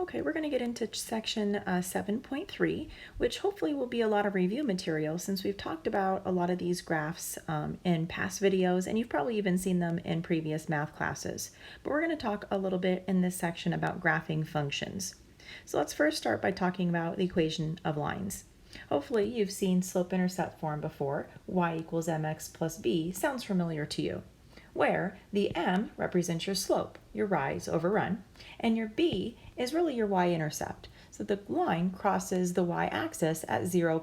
Okay, we're going to get into section 7.3, which hopefully will be a lot of review material since we've talked about a lot of these graphs in past videos, and you've probably even seen them in previous math classes. But we're going to talk a little bit in this section about graphing functions. So let's first start by talking about the equation of lines. Hopefully you've seen slope-intercept form before. Y equals mx plus b sounds familiar to you, where the m represents your slope, your rise over run, and your b is really your y-intercept. So the line crosses the y-axis at 0,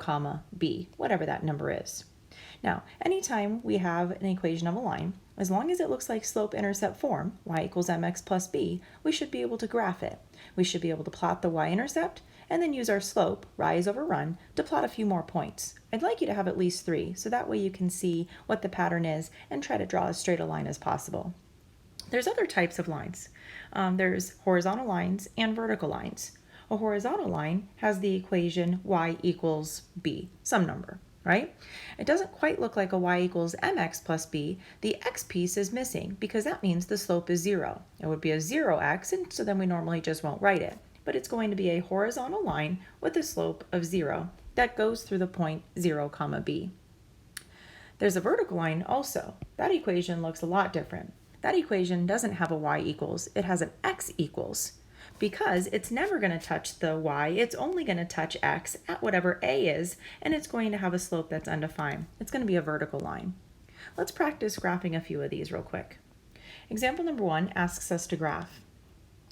b, whatever that number is. Now, anytime we have an equation of a line, as long as it looks like slope-intercept form, y equals mx plus b, we should be able to graph it. We should be able to plot the y-intercept and then use our slope, rise over run, to plot a few more points. I'd like you to have at least 3, so that way you can see what the pattern is and try to draw as straight a line as possible. There's other types of lines. There's horizontal lines and vertical lines. A horizontal line has the equation y equals b, some number, right? It doesn't quite look like a y equals mx plus b. The x piece is missing because that means the slope is 0. It would be a 0x, and so then we normally just won't write it. But it's going to be a horizontal line with a slope of 0 that goes through the point 0, b. There's a vertical line also. That equation looks a lot different. That equation doesn't have a y equals, it has an x equals. Because it's never going to touch the y, it's only going to touch x at whatever a is, and it's going to have a slope that's undefined. It's going to be a vertical line. Let's practice graphing a few of these real quick. Example number 1 asks us to graph.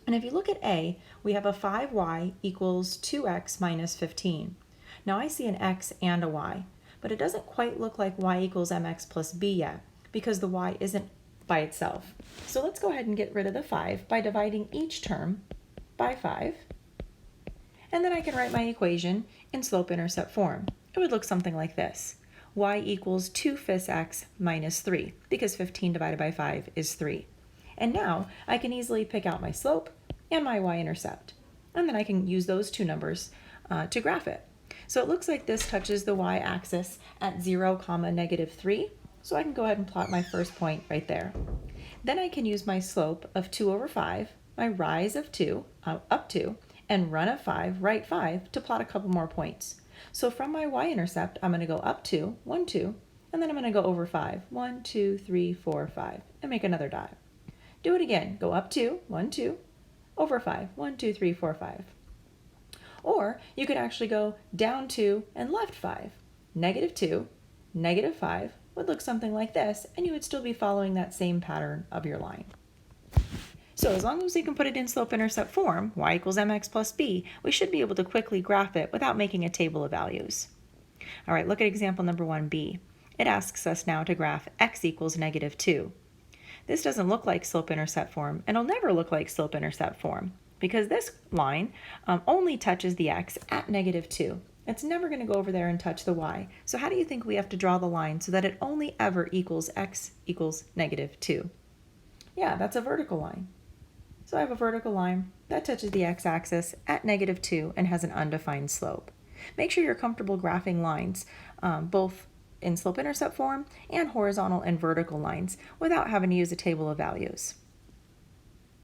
And if you look at A, we have a 5y equals 2x minus 15. Now I see an x and a y, but it doesn't quite look like y equals mx plus b yet, because the y isn't by itself. So let's go ahead and get rid of the 5 by dividing each term by 5. And then I can write my equation in slope-intercept form. It would look something like this. Y equals 2/5 x minus 3, because 15 divided by 5 is 3. And now I can easily pick out my slope and my y-intercept. And then I can use those two numbers to graph it. So it looks like this touches the y-axis at 0, negative 3. So I can go ahead and plot my first point right there. Then I can use my slope of 2 over 5, my rise of 2, up 2, and run of 5, right 5, to plot a couple more points. So from my y-intercept, I'm going to go up 2, 1, 2, and then I'm going to go over 5, 1, 2, 3, 4, 5, and make another dot. Do it again. Go up 2, 1, 2, over 5, 1, 2, 3, 4, 5. Or you could actually go down 2 and left 5. Negative 2, negative 5 would look something like this, and you would still be following that same pattern of your line. So as long as we can put it in slope-intercept form, y equals mx plus b, we should be able to quickly graph it without making a table of values. All right, look at example number 1b. It asks us now to graph x equals negative 2. This doesn't look like slope-intercept form, and it'll never look like slope-intercept form, because this line only touches the x at negative 2. It's never going to go over there and touch the y. So how do you think we have to draw the line so that it only ever equals x equals negative 2? Yeah, that's a vertical line. So I have a vertical line that touches the x-axis at negative 2 and has an undefined slope. Make sure you're comfortable graphing lines, both in slope-intercept form and horizontal and vertical lines, without having to use a table of values.